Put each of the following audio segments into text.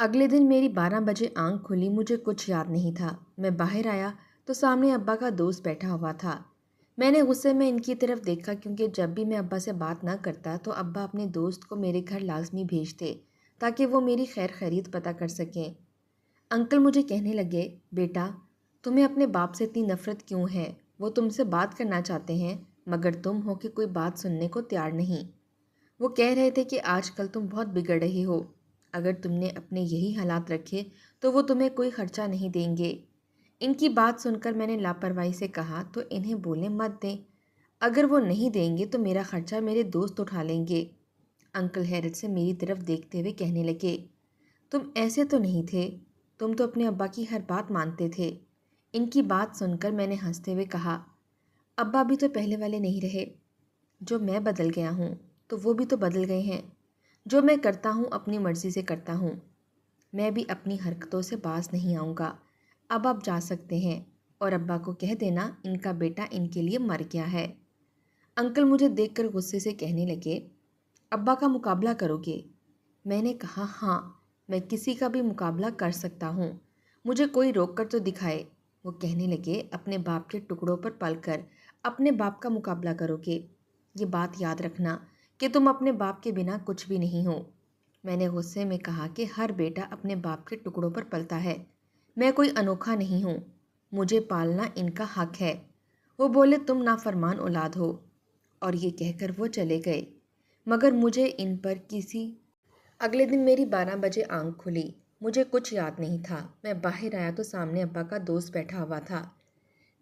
اگلے دن میری 12 بجے آنکھ کھلی، مجھے کچھ یاد نہیں تھا۔ میں باہر آیا تو سامنے ابا کا دوست بیٹھا ہوا تھا۔ میں نے غصے میں ان کی طرف دیکھا کیونکہ جب بھی میں ابا سے بات نہ کرتا تو ابا اپنے دوست کو میرے گھر لازمی بھیجتے تاکہ وہ میری خیر خیریت پتہ کر سکیں۔ انکل مجھے کہنے لگے، بیٹا تمہیں اپنے باپ سے اتنی نفرت کیوں ہے؟ وہ تم سے بات کرنا چاہتے ہیں مگر تم ہو کہ کوئی بات سننے کو تیار نہیں۔ وہ کہہ رہے تھے کہ آج کل تم بہت بگڑ رہے ہو، اگر تم نے اپنے یہی حالات رکھے تو وہ تمہیں کوئی خرچہ نہیں دیں گے۔ ان کی بات سن کر میں نے لاپرواہی سے کہا تو انہیں بولنے مت دیں، اگر وہ نہیں دیں گے تو میرا خرچہ میرے دوست اٹھا لیں گے۔ انکل حیرت سے میری طرف دیکھتے ہوئے کہنے لگے، تم ایسے تو نہیں تھے، تم تو اپنے ابا کی ہر بات مانتے تھے۔ ان کی بات سن کر میں نے ہنستے ہوئے کہا، ابا بھی تو پہلے والے نہیں رہے، جو میں بدل گیا ہوں تو وہ بھی تو بدل گئے ہیں۔ جو میں کرتا ہوں اپنی مرضی سے کرتا ہوں، میں بھی اپنی حرکتوں سے باز نہیں آؤں گا۔ اب آپ جا سکتے ہیں اور ابا کو کہہ دینا ان کا بیٹا ان کے لیے مر گیا ہے۔ انکل مجھے دیکھ کر غصے سے کہنے لگے، ابا کا مقابلہ کرو گے؟ میں نے کہا، ہاں میں کسی کا بھی مقابلہ کر سکتا ہوں، مجھے کوئی روک کر تو دکھائے۔ وہ کہنے لگے، اپنے باپ کے ٹکڑوں پر پل کر اپنے باپ کا مقابلہ کرو گے؟ یہ بات یاد رکھنا کہ تم اپنے باپ کے بنا کچھ بھی نہیں ہو۔ میں نے غصے میں کہا کہ ہر بیٹا اپنے باپ کے ٹکڑوں پر پلتا ہے، میں کوئی انوکھا نہیں ہوں، مجھے پالنا ان کا حق ہے۔ وہ بولے، تم نافرمان اولاد ہو، اور یہ کہہ کر وہ چلے گئے، مگر مجھے ان پر اگلے دن میری 12 بجے آنکھ کھلی، مجھے کچھ یاد نہیں تھا۔ میں باہر آیا تو سامنے ابا کا دوست بیٹھا ہوا تھا۔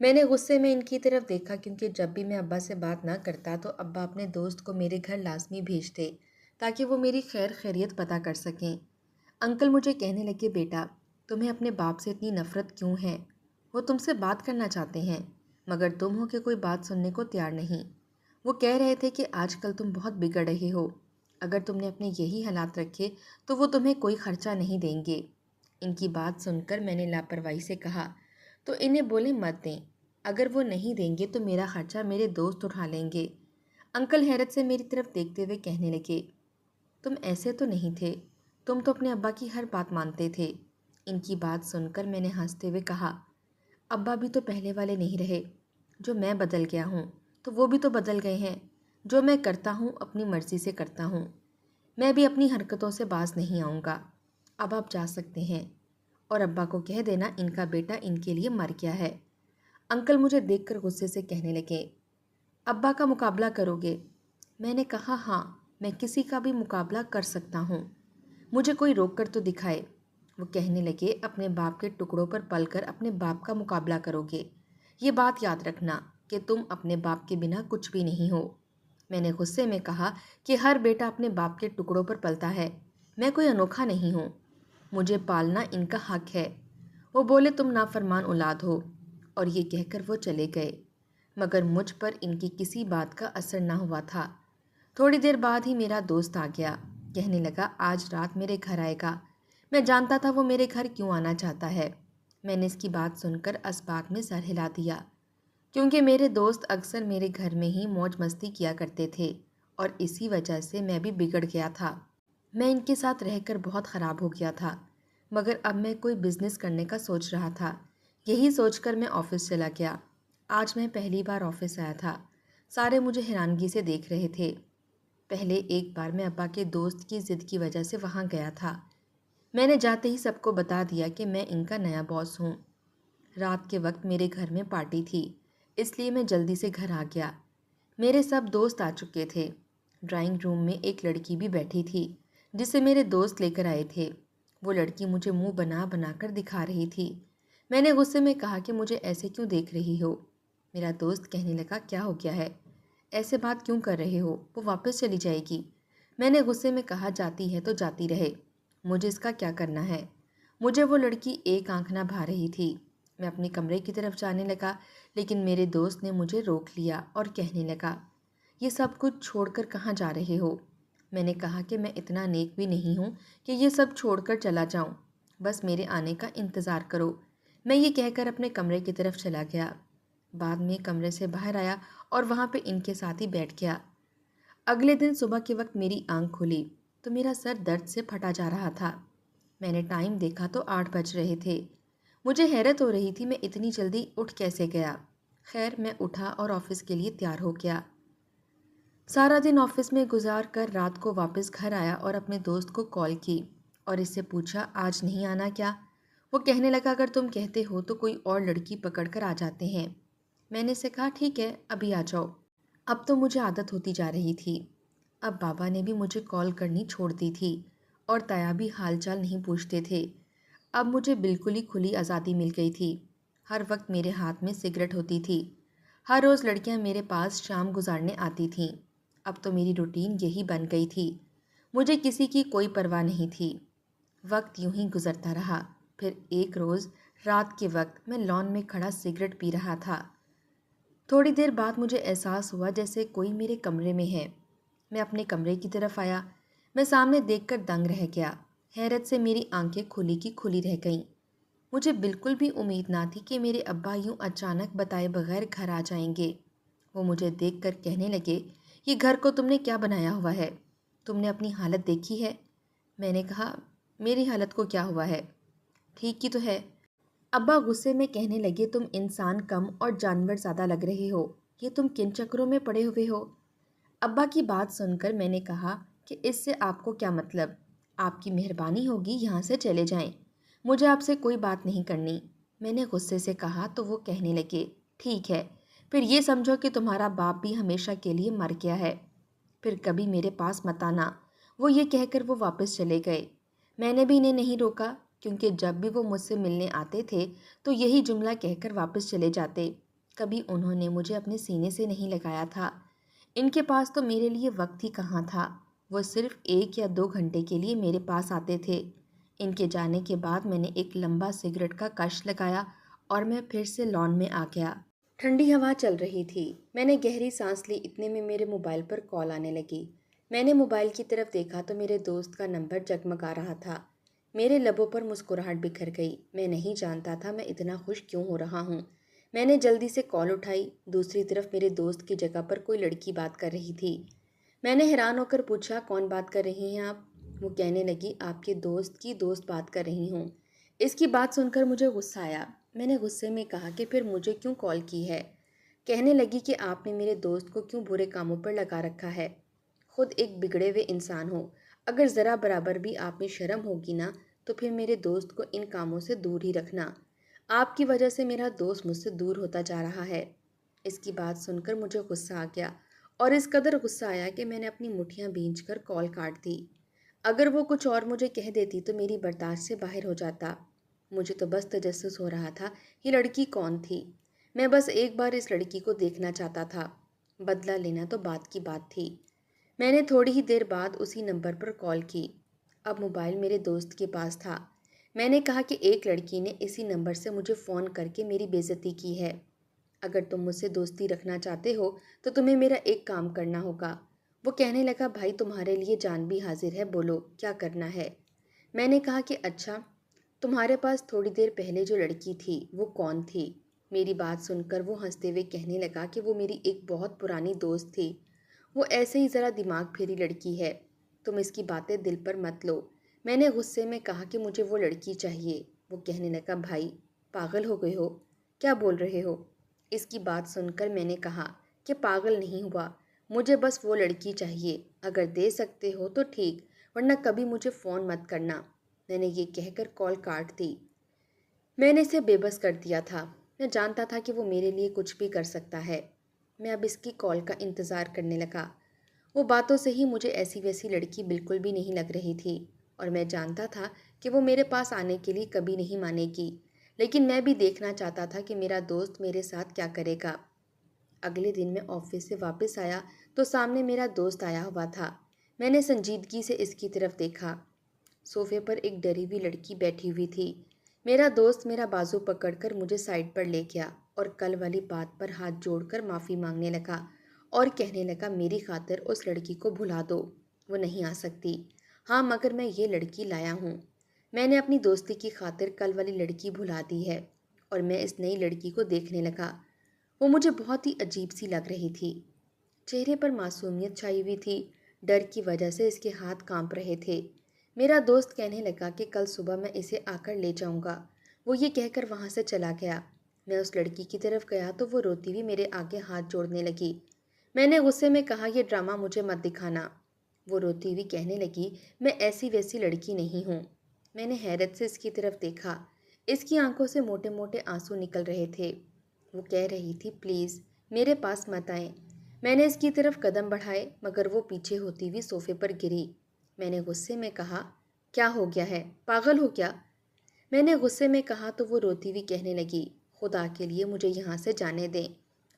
میں نے غصے میں ان کی طرف دیکھا کیونکہ جب بھی میں ابا سے بات نہ کرتا تو ابا اپنے دوست کو میرے گھر لازمی بھیجتے تاکہ وہ میری خیر خیریت پتہ کر سکیں۔ انکل مجھے کہنے لگے، بیٹا تمہیں اپنے باپ سے اتنی نفرت کیوں ہے؟ وہ تم سے بات کرنا چاہتے ہیں مگر تم ہو کہ کوئی بات سننے کو تیار نہیں۔ وہ کہہ رہے تھے کہ آج کل تم بہت بگڑ رہے ہو، اگر تم نے اپنے یہی حالات رکھے تو وہ تمہیں کوئی خرچہ نہیں دیں گے۔ ان کی بات سن کر میں نے لاپرواہی سے کہا تو انہیں بولے مت دیں، اگر وہ نہیں دیں گے تو میرا خرچہ میرے دوست اٹھا لیں گے۔ انکل حیرت سے میری طرف دیکھتے ہوئے کہنے لگے، تم ایسے تو نہیں تھے، تم تو اپنے ابا کی ہر بات مانتے تھے۔ ان کی بات سن کر میں نے ہنستے ہوئے کہا، ابا بھی تو پہلے والے نہیں رہے، جو میں بدل گیا ہوں تو وہ بھی تو بدل گئے ہیں۔ جو میں کرتا ہوں اپنی مرضی سے کرتا ہوں، میں بھی اپنی حرکتوں سے باز نہیں آؤں گا۔ اب آپ جا سکتے ہیں اور ابا کو کہہ دینا ان کا بیٹا ان کے لیے مر گیا ہے۔ انکل مجھے دیکھ کر غصے سے کہنے لگے، ابا کا مقابلہ کرو گے؟ میں نے کہا، ہاں میں کسی کا بھی مقابلہ کر سکتا ہوں، مجھے کوئی روک کر تو دکھائے۔ وہ کہنے لگے، اپنے باپ کے ٹکڑوں پر پل کر اپنے باپ کا مقابلہ کرو گے؟ یہ بات یاد رکھنا کہ تم اپنے باپ کے بنا کچھ بھی نہیں ہو۔ میں نے غصے میں کہا کہ ہر بیٹا اپنے باپ کے ٹکڑوں پر پلتا ہے، میں کوئی انوکھا نہیں ہوں، مجھے پالنا ان کا حق ہے۔ وہ بولے، تم نافرمان اولاد ہو، اور یہ کہہ کر وہ چلے گئے، مگر مجھ پر ان کی کسی بات کا اثر نہ ہوا تھا۔ تھوڑی دیر بعد ہی میرا دوست آ گیا، کہنے لگا، آج رات میرے گھر آئے گا۔ میں جانتا تھا وہ میرے گھر کیوں آنا چاہتا ہے۔ میں نے اس کی بات سن کر اسباق میں سر ہلا دیا، کیونکہ میرے دوست اکثر میرے گھر میں ہی موج مستی کیا کرتے تھے اور اسی وجہ سے میں بھی بگڑ گیا تھا۔ میں ان کے ساتھ رہ کر بہت خراب ہو گیا تھا، مگر اب میں کوئی بزنس کرنے کا سوچ رہا تھا۔ یہی سوچ کر میں آفس چلا گیا۔ آج میں پہلی بار آفس آیا تھا، سارے مجھے حیرانگی سے دیکھ رہے تھے۔ پہلے ایک بار میں ابا کے دوست کی ضد کی وجہ سے وہاں گیا تھا۔ میں نے جاتے ہی سب کو بتا دیا کہ میں ان کا نیا باس ہوں۔ رات کے وقت میرے گھر میں پارٹی تھی، اس لیے میں جلدی سے گھر آ گیا۔ میرے سب دوست آ چکے تھے۔ ڈرائنگ روم میں ایک لڑکی بھی بیٹھی تھی جسے میرے دوست لے کر آئے تھے۔ وہ لڑکی مجھے منہ بنا بنا کر دکھا رہی تھی۔ میں نے غصے میں کہا کہ مجھے ایسے کیوں دیکھ رہی ہو؟ میرا دوست کہنے لگا، کیا ہو گیا ہے؟ ایسے بات کیوں کر رہے ہو؟ وہ واپس چلی جائے گی۔ میں نے غصے میں کہا، جاتی ہے تو جاتی رہے، مجھے اس کا کیا کرنا ہے؟ مجھے وہ لڑکی ایک آنکھ نہ بھا رہی تھی۔ میں اپنے کمرے کی طرف جانے لگا لیکن میرے دوست نے مجھے روک لیا اور کہنے لگا، یہ سب کچھ چھوڑ کر کہاں جا رہے ہو؟ میں نے کہا کہ میں اتنا نیک بھی نہیں ہوں کہ یہ سب چھوڑ کر چلا جاؤں، بس میرے آنے کا انتظار کرو۔ میں یہ کہہ کر اپنے کمرے کی طرف چلا گیا۔ بعد میں کمرے سے باہر آیا اور وہاں پہ ان کے ساتھ ہی بیٹھ گیا۔ اگلے دن صبح کے وقت میری آنکھ کھلی تو میرا سر درد سے پھٹا جا رہا تھا۔ میں نے ٹائم دیکھا تو 8 بج رہے تھے۔ مجھے حیرت ہو رہی تھی میں اتنی جلدی اٹھ کیسے گیا۔ خیر میں اٹھا اور آفس کے لیے تیار ہو گیا۔ سارا دن آفس میں گزار کر رات کو واپس گھر آیا اور اپنے دوست کو کال کی اور اس سے پوچھا آج نہیں آنا کیا؟ وہ کہنے لگا اگر تم کہتے ہو تو کوئی اور لڑکی پکڑ کر آ جاتے ہیں۔ میں نے اسے کہا ٹھیک ہے ابھی آ جاؤ۔ اب تو مجھے عادت ہوتی جا رہی تھی۔ اب بابا نے بھی مجھے کال کرنی چھوڑ دی تھی اور تایا بھی حال چال نہیں پوچھتے تھے۔ اب مجھے بالکل ہی کھلی آزادی مل گئی تھی۔ ہر وقت میرے ہاتھ میں سگریٹ ہوتی تھی۔ ہر روز لڑکیاں میرے پاس شام گزارنے آتی تھیں۔ اب تو میری روٹین یہی بن گئی تھی۔ مجھے کسی کی کوئی پرواہ نہیں تھی۔ وقت یوں ہی گزرتا رہا۔ پھر ایک روز رات کے وقت میں لان میں کھڑا سگریٹ پی رہا تھا۔ تھوڑی دیر بعد مجھے احساس ہوا جیسے کوئی میرے کمرے میں ہے۔ میں اپنے کمرے کی طرف آیا۔ میں سامنے دیکھ کر دنگ رہ گیا۔ حیرت سے میری آنکھیں کھلی کی کھلی رہ گئیں۔ مجھے بالکل بھی امید نہ تھی کہ میرے ابا یوں اچانک بتائے بغیر گھر آ جائیں گے۔ وہ مجھے دیکھ کر کہنے لگے یہ گھر کو تم نے کیا بنایا ہوا ہے؟ تم نے اپنی حالت دیکھی ہے؟ میں نے کہا میری حالت کو کیا ہوا ہے؟ ٹھیک ہی تو ہے۔ ابا غصے میں کہنے لگے تم انسان کم اور جانور زیادہ لگ رہے ہو۔ یہ تم کن چکروں میں پڑے ہوئے ہو؟ ابا کی بات سن کر میں نے کہا کہ اس سے آپ کو کیا مطلب؟ آپ کی مہربانی ہوگی یہاں سے چلے جائیں۔ مجھے آپ سے کوئی بات نہیں کرنی۔ میں نے غصے سے کہا تو وہ کہنے لگے ٹھیک ہے پھر یہ سمجھو کہ تمہارا باپ بھی ہمیشہ کے لیے مر گیا ہے۔ پھر کبھی میرے پاس مت آنا۔ وہ یہ کہہ کر وہ واپس چلے گئے۔ میں نے بھی انہیں نہیں روکا کیونکہ جب بھی وہ مجھ سے ملنے آتے تھے تو یہی جملہ کہہ کر واپس چلے جاتے۔ کبھی انہوں نے مجھے اپنے سینے سے نہیں لگایا تھا۔ ان کے پاس تو میرے لیے وقت ہی کہاں تھا۔ وہ صرف 1 یا 2 گھنٹے کے لیے میرے پاس آتے تھے۔ ان کے جانے کے بعد میں نے ایک لمبا سگریٹ کا کش لگایا اور میں پھر سے لان میں آ گیا۔ ٹھنڈی ہوا چل رہی تھی۔ میں نے گہری سانس لی، اتنے میں میرے موبائل پر کال آنے لگی۔ میں نے موبائل کی طرف دیکھا تو میرے دوست کا نمبر جگمگا رہا تھا۔ میرے لبوں پر مسکراہٹ بکھر گئی۔ میں نہیں جانتا تھا میں اتنا خوش کیوں ہو رہا ہوں۔ میں نے جلدی سے کال اٹھائی۔ دوسری طرف میرے دوست کی جگہ پر کوئی لڑکی بات کر رہی تھی۔ میں نے حیران ہو کر پوچھا کون بات کر رہی ہیں آپ؟ وہ کہنے لگی آپ کے دوست کی دوست بات کر رہی ہوں۔ اس کی بات سن کر مجھے غصہ آیا۔ میں نے غصے میں کہا کہ پھر مجھے کیوں کال کی ہے؟ کہنے لگی کہ آپ نے میرے دوست کو کیوں برے کاموں پر لگا رکھا ہے؟ خود ایک بگڑے ہوئے انسان ہو، اگر ذرا برابر بھی آپ میں شرم ہوگی نا تو پھر میرے دوست کو ان کاموں سے دور ہی رکھنا۔ آپ کی وجہ سے میرا دوست مجھ سے دور ہوتا جا رہا ہے۔ اس کی بات سن کر مجھے غصہ آ گیا اور اس قدر غصہ آیا کہ میں نے اپنی مٹھیاں بھینچ کر کال کاٹ دی۔ اگر وہ کچھ اور مجھے کہہ دیتی تو میری برداشت سے باہر ہو جاتا۔ مجھے تو بس تجسس ہو رہا تھا یہ لڑکی کون تھی۔ میں بس ایک بار اس لڑکی کو دیکھنا چاہتا تھا۔ بدلہ لینا تو بات کی بات تھی۔ میں نے تھوڑی ہی دیر بعد اسی نمبر پر کال کی۔ اب موبائل میرے دوست کے پاس تھا۔ میں نے کہا کہ ایک لڑکی نے اسی نمبر سے مجھے فون کر کے میری بے عزتی کی ہے۔ اگر تم مجھ سے دوستی رکھنا چاہتے ہو تو تمہیں میرا ایک کام کرنا ہوگا۔ وہ کہنے لگا بھائی تمہارے لیے جان بھی حاضر ہے، بولو کیا کرنا ہے؟ میں نے کہا کہ اچھا تمہارے پاس تھوڑی دیر پہلے جو لڑکی تھی وہ کون تھی؟ میری بات سن کر وہ ہنستے ہوئے کہنے لگا کہ وہ میری ایک بہت پرانی دوست تھی۔ وہ ایسے ہی ذرا دماغ پھیری لڑکی ہے، تم اس کی باتیں دل پر مت لو۔ میں نے غصے میں کہا کہ مجھے وہ لڑکی چاہیے۔ وہ کہنے لگا بھائی پاگل ہو گئے ہو، کیا بول رہے ہو؟ اس کی بات سن کر میں نے کہا کہ پاگل نہیں ہوا، مجھے بس وہ لڑکی چاہیے، اگر دے سکتے ہو تو ٹھیک ورنہ کبھی مجھے فون مت کرنا۔ میں نے یہ کہہ کر کال کاٹ دی۔ میں نے اسے بے بس کر دیا تھا۔ میں جانتا تھا کہ وہ میرے لیے کچھ بھی کر سکتا ہے۔ میں اب اس کی کال کا انتظار کرنے لگا۔ وہ باتوں سے ہی مجھے ایسی ویسی لڑکی بالکل بھی نہیں لگ رہی تھی اور میں جانتا تھا کہ وہ میرے پاس آنے کے لیے کبھی نہیں مانے گی، لیکن میں بھی دیکھنا چاہتا تھا کہ میرا دوست میرے ساتھ کیا کرے گا۔ اگلے دن میں آفس سے واپس آیا تو سامنے میرا دوست آیا ہوا تھا۔ میں نے سنجیدگی سے اس کی طرف دیکھا۔ صوفے پر ایک ڈری ہوئی لڑکی بیٹھی ہوئی تھی۔ میرا دوست میرا بازو پکڑ کر مجھے سائڈ پر لے گیا اور کل والی بات پر ہاتھ جوڑ کر معافی مانگنے لگا اور کہنے لگا میری خاطر اس لڑکی کو بھلا دو، وہ نہیں آ سکتی۔ ہاں مگر میں یہ لڑکی لایا ہوں۔ میں نے اپنی دوستی کی خاطر کل والی لڑکی بھلا دی ہے اور میں اس نئی لڑکی کو دیکھنے لگا۔ وہ مجھے بہت ہی عجیب سی لگ رہی تھی۔ چہرے پر معصومیت چھائی ہوئی تھی، ڈر کی وجہ سے اس کے ہاتھ کانپ رہے تھے۔ میرا دوست کہنے لگا کہ کل صبح میں اسے آ کر لے جاؤں گا۔ وہ یہ کہہ کر وہاں سے چلا گیا۔ میں اس لڑکی کی طرف گیا تو وہ روتی ہوئی میرے آگے ہاتھ جوڑنے لگی۔ میں نے غصے میں کہا یہ ڈرامہ مجھے مت دکھانا۔ وہ روتی ہوئی کہنے لگی میں ایسی ویسی لڑکی نہیں ہوں۔ میں نے حیرت سے اس کی طرف دیکھا۔ اس کی آنکھوں سے موٹے موٹے آنسو نکل رہے تھے۔ وہ کہہ رہی تھی پلیز میرے پاس مت آئیں۔ میں نے اس کی طرف قدم بڑھائے مگر وہ پیچھے ہوتی ہوئی صوفے پر گری۔ میں نے غصے میں کہا کیا ہو گیا ہے، پاگل ہو کیا؟ میں نے غصے میں کہا تو وہ روتی ہوئی کہنے لگی خدا کے لیے مجھے یہاں سے جانے دیں۔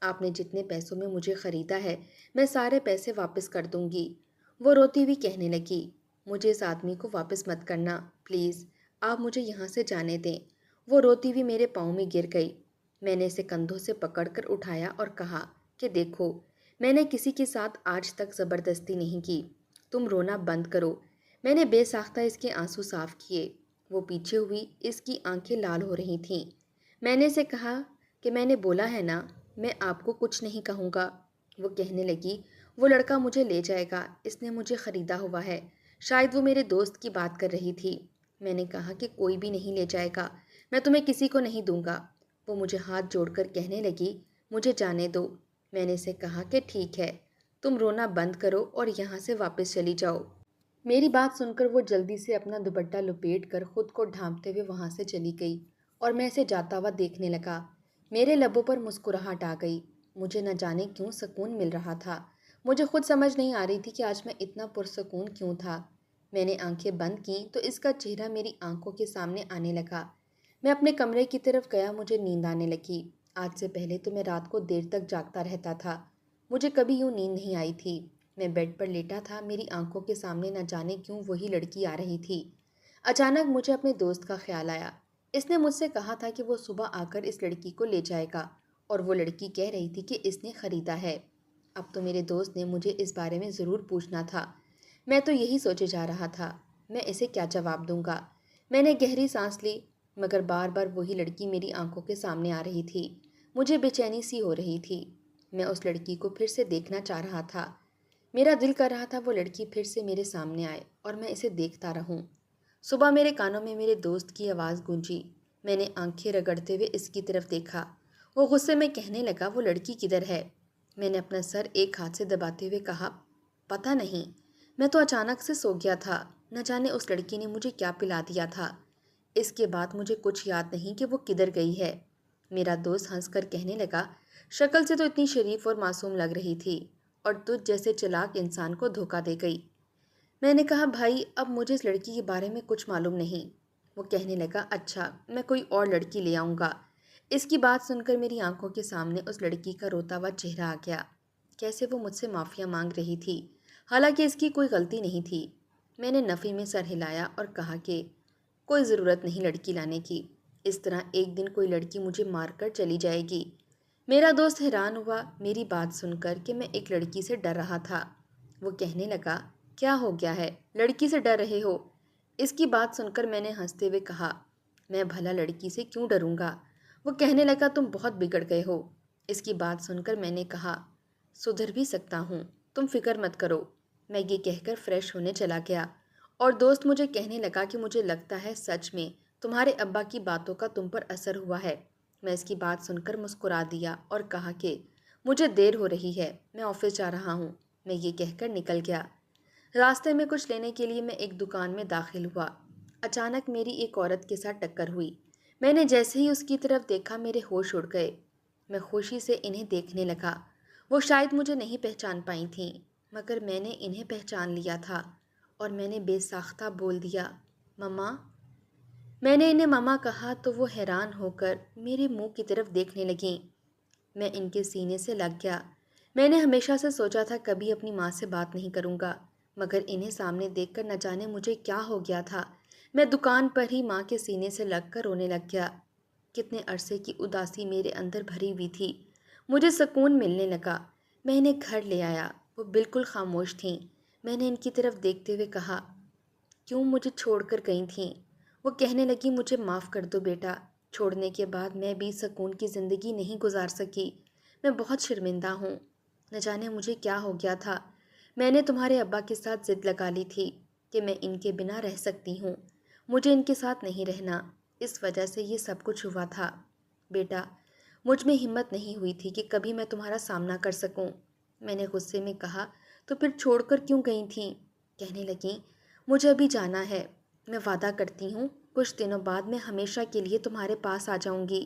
آپ نے جتنے پیسوں میں مجھے خریدا ہے میں سارے پیسے واپس کر دوں گی۔ وہ روتی ہوئی کہنے لگی مجھے اس آدمی کو واپس مت کرنا پلیز، آپ مجھے یہاں سے جانے دیں۔ وہ روتی ہوئی میرے پاؤں میں گر گئی۔ میں نے اسے کندھوں سے پکڑ کر اٹھایا اور کہا کہ دیکھو میں نے کسی کے ساتھ آج تک زبردستی نہیں کی، تم رونا بند کرو۔ میں نے بے ساختہ اس کے آنسو صاف کیے۔ وہ پیچھے ہوئی، اس کی آنکھیں لال ہو رہی تھیں۔ میں نے اسے کہا کہ میں نے بولا ہے نا میں آپ کو کچھ نہیں کہوں گا۔ وہ کہنے لگی وہ لڑکا مجھے لے جائے گا، اس نے مجھے خریدا ہوا ہے۔ شاید وہ میرے دوست کی بات کر رہی تھی۔ میں نے کہا کہ کوئی بھی نہیں لے جائے گا، میں تمہیں کسی کو نہیں دوں گا۔ وہ مجھے ہاتھ جوڑ کر کہنے لگی مجھے جانے دو۔ میں نے اسے کہا کہ ٹھیک ہے، تم رونا بند کرو اور یہاں سے واپس چلی جاؤ۔ میری بات سن کر وہ جلدی سے اپنا دوپٹہ لپیٹ کر خود کو ڈھانپتے ہوئے وہاں سے چلی گئی اور میں اسے جاتا ہوا دیکھنے لگا۔ میرے لبوں پر مسکراہٹ آ گئی۔ مجھے نہ جانے کیوں سکون مل رہا تھا۔ مجھے خود سمجھ نہیں آ رہی تھی کہ آج میں اتنا پرسکون کیوں تھا۔ میں نے آنکھیں بند کیں تو اس کا چہرہ میری آنکھوں کے سامنے آنے لگا۔ میں اپنے کمرے کی طرف گیا، مجھے نیند آنے لگی۔ آج سے پہلے تو میں رات کو دیر تک جاگتا رہتا تھا، مجھے کبھی یوں نیند نہیں آئی تھی۔ میں بیڈ پر لیٹا تھا، میری آنکھوں کے سامنے نہ جانے کیوں وہی لڑکی آ رہی تھی۔ اچانک مجھے اپنے دوست کا خیال آیا۔ اس نے مجھ سے کہا تھا کہ وہ صبح آ کر اس لڑکی کو لے جائے گا اور وہ لڑکی کہہ رہی تھی کہ اس نے خریدا ہے۔ اب تو میرے دوست نے مجھے اس بارے میں ضرور پوچھنا تھا۔ میں تو یہی سوچے جا رہا تھا میں اسے کیا جواب دوں گا۔ میں نے گہری سانس لی مگر بار بار وہی لڑکی میری آنکھوں کے سامنے آ رہی تھی۔ مجھے بے چینی سی ہو رہی تھی۔ میں اس لڑکی کو پھر سے دیکھنا چاہ رہا تھا۔ میرا دل کر رہا تھا وہ لڑکی پھر سے میرے سامنے آئے اور میں اسے دیکھتا رہوں۔ صبح میرے کانوں میں میرے دوست کی آواز گونجی۔ میں نے آنکھیں رگڑتے ہوئے اس کی طرف دیکھا۔ وہ غصے میں کہنے لگا وہ لڑکی کدھر ہے؟ میں نے اپنا سر ایک ہاتھ سے دباتے ہوئے کہا پتہ نہیں، میں تو اچانک سے سو گیا تھا، نہ جانے اس لڑکی نے مجھے کیا پلا دیا تھا۔ اس کے بعد مجھے کچھ یاد نہیں کہ وہ کدھر گئی ہے۔ میرا دوست ہنس کر کہنے لگا شکل سے تو اتنی شریف اور معصوم لگ رہی تھی اور تجھ جیسے چلاک انسان کو دھوکہ دے گئی۔ میں نے کہا بھائی اب مجھے اس لڑکی کے بارے میں کچھ معلوم نہیں۔ وہ کہنے لگا اچھا میں کوئی اور لڑکی لے آؤں گا۔ اس کی بات سن کر میری آنکھوں کے سامنے اس لڑکی کا روتا ہوا چہرہ آ گیا۔ کیسے وہ مجھ سے معافیا مانگ رہی تھی، حالانکہ اس کی کوئی غلطی نہیں تھی۔ میں نے نفی میں سر ہلایا اور کہا کہ کوئی ضرورت نہیں لڑکی لانے کی، اس طرح ایک دن کوئی لڑکی مجھے مار کر چلی جائے گی۔ میرا دوست حیران ہوا میری بات سن کر کہ میں ایک لڑکی سے ڈر رہا تھا۔ وہ کہنے لگا کیا ہو گیا ہے، لڑکی سے ڈر رہے ہو؟ اس کی بات سن کر میں نے ہنستے ہوئے کہا میں بھلا لڑکی سے کیوں ڈروں گا؟ وہ کہنے لگا تم بہت بگڑ گئے ہو۔ اس کی بات سن کر میں نے کہا سدھر بھی سکتا ہوں، تم فکر مت کرو۔ میں یہ کہہ کر فریش ہونے چلا گیا اور دوست مجھے کہنے لگا کہ مجھے لگتا ہے سچ میں تمہارے ابا کی باتوں کا تم پر اثر ہوا ہے۔ میں اس کی بات سن کر مسکرا دیا اور کہا کہ مجھے دیر ہو رہی ہے، میں آفس جا رہا ہوں۔ میں یہ کہہ کر نکل گیا۔ راستے میں کچھ لینے کے لیے میں ایک دکان میں داخل ہوا۔ اچانک میری ایک عورت کے ساتھ ٹکر ہوئی۔ میں نے جیسے ہی اس کی طرف دیکھا میرے ہوش اڑ گئے۔ میں خوشی سے انہیں دیکھنے لگا۔ وہ شاید مجھے نہیں پہچان پائی تھیں مگر میں نے انہیں پہچان لیا تھا اور میں نے بے ساختہ بول دیا مما۔ میں نے انہیں مما کہا تو وہ حیران ہو کر میرے منہ کی طرف دیکھنے لگیں۔ میں ان کے سینے سے لگ گیا۔ میں نے ہمیشہ سے سوچا تھا کبھی اپنی ماں سے بات نہیں کروں گا مگر انہیں سامنے دیکھ کر نہ جانے مجھے کیا ہو گیا تھا۔ میں دکان پر ہی ماں کے سینے سے لگ کر رونے لگ گیا۔ کتنے عرصے کی اداسی میرے اندر بھری ہوئی تھی، مجھے سکون ملنے لگا۔ میں انہیں گھر لے آیا، وہ بالکل خاموش تھیں۔ میں نے ان کی طرف دیکھتے ہوئے کہا کیوں مجھے چھوڑ کر گئی تھیں؟ وہ کہنے لگی مجھے معاف کر دو بیٹا، چھوڑنے کے بعد میں بھی سکون کی زندگی نہیں گزار سکی، میں بہت شرمندہ ہوں۔ نہ جانے مجھے کیا ہو گیا تھا، میں نے تمہارے ابا کے ساتھ ضد لگا لی تھی۔ کہ میں ان کے بنا رہ سکتی ہوں، مجھے ان کے ساتھ نہیں رہنا، اس وجہ سے یہ سب کچھ ہوا تھا۔ بیٹا، مجھ میں ہمت نہیں ہوئی تھی کہ کبھی میں تمہارا سامنا کر سکوں۔ میں نے غصے میں کہا، تو پھر چھوڑ کر کیوں گئی تھیں؟ کہنے لگیں، مجھے ابھی جانا ہے، میں وعدہ کرتی ہوں کچھ دنوں بعد میں ہمیشہ کے لیے تمہارے پاس آ جاؤں گی۔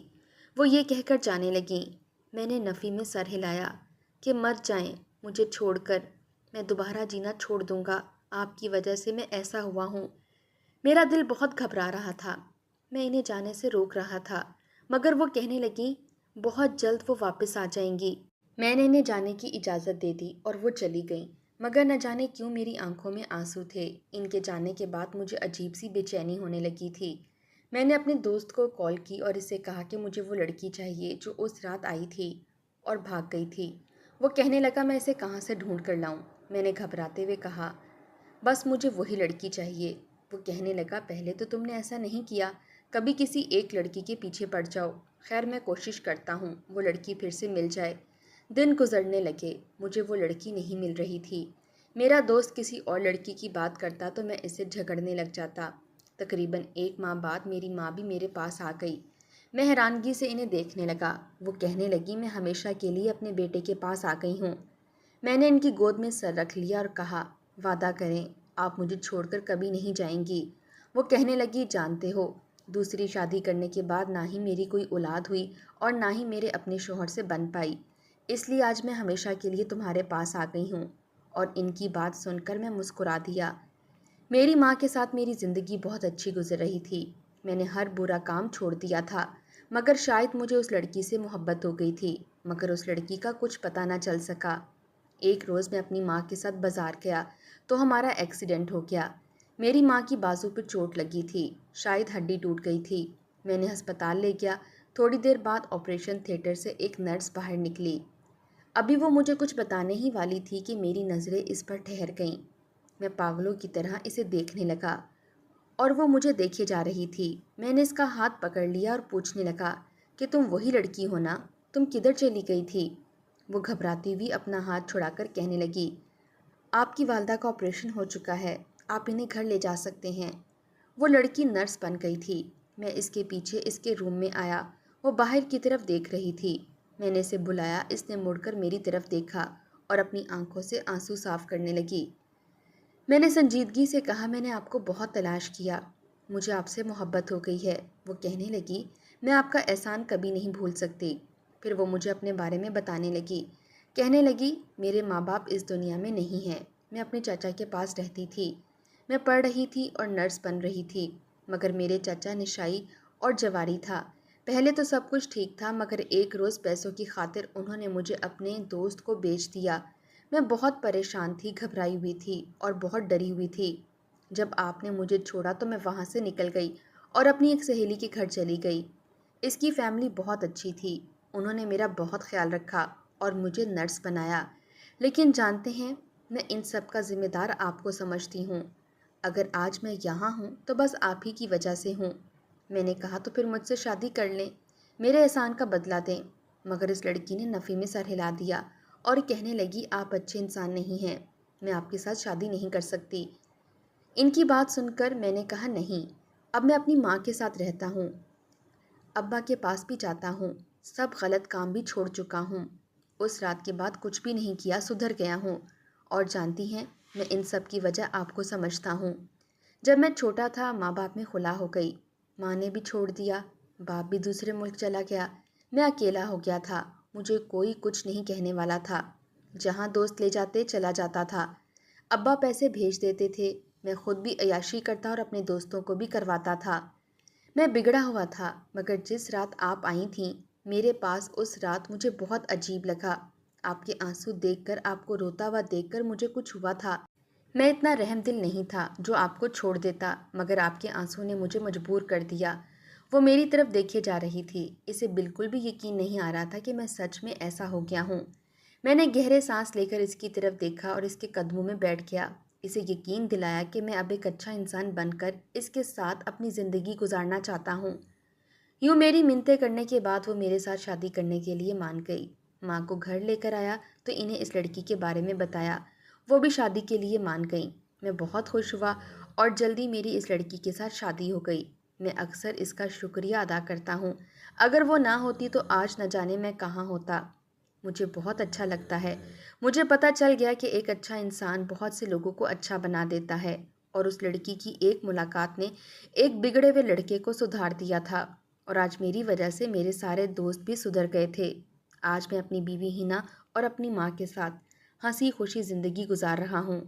وہ یہ کہہ کر جانے لگیں۔ میں نے نفی میں سر ہلایا کہ مت جائیں مجھے چھوڑ کر، میں دوبارہ جینا چھوڑ دوں گا، آپ کی وجہ سے میں ایسا ہوا ہوں۔ میرا دل بہت گھبرا رہا تھا، میں انہیں جانے سے روک رہا تھا، مگر وہ کہنے لگیں بہت جلد وہ واپس آ جائیں گی۔ میں نے انہیں جانے کی اجازت دے دی اور وہ چلی گئیں، مگر نہ جانے کیوں میری آنکھوں میں آنسو تھے۔ ان کے جانے کے بعد مجھے عجیب سی بے چینی ہونے لگی تھی۔ میں نے اپنے دوست کو کال کی اور اسے کہا کہ مجھے وہ لڑکی چاہیے جو اس رات آئی تھی اور بھاگ گئی تھی۔ وہ کہنے لگا میں اسے کہاں سے ڈھونڈ کر لاؤں؟ میں نے گھبراتے ہوئے کہا بس مجھے وہی لڑکی چاہیے۔ وہ کہنے لگا پہلے تو تم نے ایسا نہیں کیا، کبھی کسی ایک لڑکی کے پیچھے پڑ جاؤ۔ خیر میں کوشش کرتا ہوں وہ لڑکی پھر سے مل جائے۔ دن گزرنے لگے، مجھے وہ لڑکی نہیں مل رہی تھی۔ میرا دوست کسی اور لڑکی کی بات کرتا تو میں اس سے جھگڑنے لگ جاتا۔ تقریباً 1 ماہ بعد میری ماں بھی میرے پاس آ گئی۔ میں حیرانگی سے انہیں دیکھنے لگا۔ وہ کہنے لگی میں ہمیشہ کے لیے اپنے بیٹے کے پاس آ گئی ہوں۔ میں نے ان کی گود میں سر رکھ لیا اور کہا وعدہ کریں آپ مجھے چھوڑ کر کبھی نہیں جائیں گی۔ وہ کہنے لگی جانتے ہو دوسری شادی کرنے کے بعد نہ ہی میری کوئی اولاد ہوئی اور نہ ہی میرے اپنے شوہر سے بن پائی، اس لیے آج میں ہمیشہ کے لیے تمہارے پاس آ گئی ہوں۔ اور ان کی بات سن کر میں مسکرا دیا۔ میری ماں کے ساتھ میری زندگی بہت اچھی گزر رہی تھی، میں نے ہر برا کام چھوڑ دیا تھا، مگر شاید مجھے اس لڑکی سے محبت ہو گئی تھی، مگر اس لڑکی کا کچھ پتہ نہ چل سکا۔ ایک روز میں اپنی ماں کے ساتھ بازار گیا تو ہمارا ایکسیڈنٹ ہو گیا۔ میری ماں کی بازو پہ چوٹ لگی تھی، شاید ہڈی ٹوٹ گئی تھی۔ میں نے ہسپتال لے گیا، تھوڑی دیر بعد آپریشن تھیٹر سے ایک نرس باہر نکلی۔ ابھی وہ مجھے کچھ بتانے ہی والی تھی کہ میری نظریں اس پر ٹھہر گئیں۔ میں پاگلوں کی طرح اسے دیکھنے لگا اور وہ مجھے دیکھے جا رہی تھی۔ میں نے اس کا ہاتھ پکڑ لیا اور پوچھنے لگا کہ تم وہی لڑکی ہو نا؟ تم کدھر چلی گئی تھی؟ وہ گھبراتی ہوئی اپنا ہاتھ چھڑا کر کہنے لگی آپ کی والدہ کا آپریشن ہو چکا ہے، آپ انہیں گھر لے جا سکتے ہیں۔ وہ لڑکی نرس بن گئی تھی۔ میں اس کے پیچھے اس کے روم میں آیا، وہ باہر کی طرف دیکھ رہی تھی۔ میں نے اسے بلایا، اس نے مڑ کر میری طرف دیکھا اور اپنی آنکھوں سے آنسو صاف کرنے لگی۔ میں نے سنجیدگی سے کہا میں نے آپ کو بہت تلاش کیا، مجھے آپ سے محبت ہو گئی ہے۔ وہ کہنے لگی میں آپ کا احسان کبھی نہیں بھول سکتی۔ پھر وہ مجھے اپنے بارے میں بتانے لگی، کہنے لگی میرے ماں باپ اس دنیا میں نہیں ہیں، میں اپنے چاچا کے پاس رہتی تھی، میں پڑھ رہی تھی اور نرس بن رہی تھی، مگر میرے چاچا نشائی اور جواری تھا۔ پہلے تو سب کچھ ٹھیک تھا، مگر ایک روز پیسوں کی خاطر انہوں نے مجھے اپنے دوست کو بیچ دیا۔ میں بہت پریشان تھی، گھبرائی ہوئی تھی اور بہت ڈری ہوئی تھی۔ جب آپ نے مجھے چھوڑا تو میں وہاں سے نکل گئی اور اپنی ایک سہیلی کے گھر چلی گئی۔ اس کی فیملی بہت اچھی تھی، انہوں نے میرا بہت خیال رکھا اور مجھے نرس بنایا، لیکن جانتے ہیں میں ان سب کا ذمہ دار آپ کو سمجھتی ہوں۔ اگر آج میں یہاں ہوں تو بس آپ ہی کی وجہ سے ہوں۔ میں نے کہا تو پھر مجھ سے شادی کر لیں، میرے احسان کا بدلہ دیں، مگر اس لڑکی نے نفی میں سر ہلا دیا اور کہنے لگی آپ اچھے انسان نہیں ہیں، میں آپ کے ساتھ شادی نہیں کر سکتی۔ ان کی بات سن کر میں نے کہا نہیں، اب میں اپنی ماں کے ساتھ رہتا ہوں، ابا کے پاس بھی جاتا ہوں، سب غلط کام بھی چھوڑ چکا ہوں، اس رات کے بعد کچھ بھی نہیں کیا، سدھر گیا ہوں، اور جانتی ہیں میں ان سب کی وجہ آپ کو سمجھتا ہوں۔ جب میں چھوٹا تھا ماں باپ میں خلا ہو گئی، ماں نے بھی چھوڑ دیا، باپ بھی دوسرے ملک چلا گیا، میں اکیلا ہو گیا تھا، مجھے کوئی کچھ نہیں کہنے والا تھا، جہاں دوست لے جاتے چلا جاتا تھا، ابا پیسے بھیج دیتے تھے، میں خود بھی عیاشی کرتا اور اپنے دوستوں کو بھی کرواتا تھا۔ میں بگڑا ہوا تھا، مگر جس رات آپ آئی تھیں میرے پاس، اس رات مجھے بہت عجیب لگا۔ آپ کے آنسو دیکھ کر، آپ کو روتا ہوا دیکھ کر مجھے کچھ ہوا تھا۔ میں اتنا رحم دل نہیں تھا جو آپ کو چھوڑ دیتا، مگر آپ کے آنسو نے مجھے مجبور کر دیا۔ وہ میری طرف دیکھے جا رہی تھی، اسے بالکل بھی یقین نہیں آ رہا تھا کہ میں سچ میں ایسا ہو گیا ہوں۔ میں نے گہرے سانس لے کر اس کی طرف دیکھا اور اس کے قدموں میں بیٹھ گیا، اسے یقین دلایا کہ میں اب ایک اچھا انسان بن کر اس کے ساتھ اپنی زندگی گزارنا چاہتا ہوں۔ یوں میری منتیں کرنے کے بعد وہ میرے ساتھ شادی کرنے کے لیے مان گئی۔ ماں کو گھر لے کر آیا تو انہیں اس لڑکی کے بارے میں بتایا، وہ بھی شادی کے لیے مان گئیں۔ میں بہت خوش ہوا اور جلدی میری اس لڑکی کے ساتھ شادی ہو گئی۔ میں اکثر اس کا شکریہ ادا کرتا ہوں۔ اگر وہ نہ ہوتی تو آج نہ جانے میں کہاں ہوتا۔ مجھے بہت اچھا لگتا ہے۔ مجھے پتہ چل گیا کہ ایک اچھا انسان بہت سے لوگوں کو اچھا بنا دیتا ہے، اور اس لڑکی کی ایک ملاقات نے ایک بگڑے ہوئے لڑکے کو سدھار دیا تھا، اور آج میری وجہ سے میرے سارے دوست بھی سدھر گئے تھے۔ آج میں اپنی بیوی ہنا اور اپنی ماں کے ساتھ ہنسی خوشی زندگی گزار رہا ہوں۔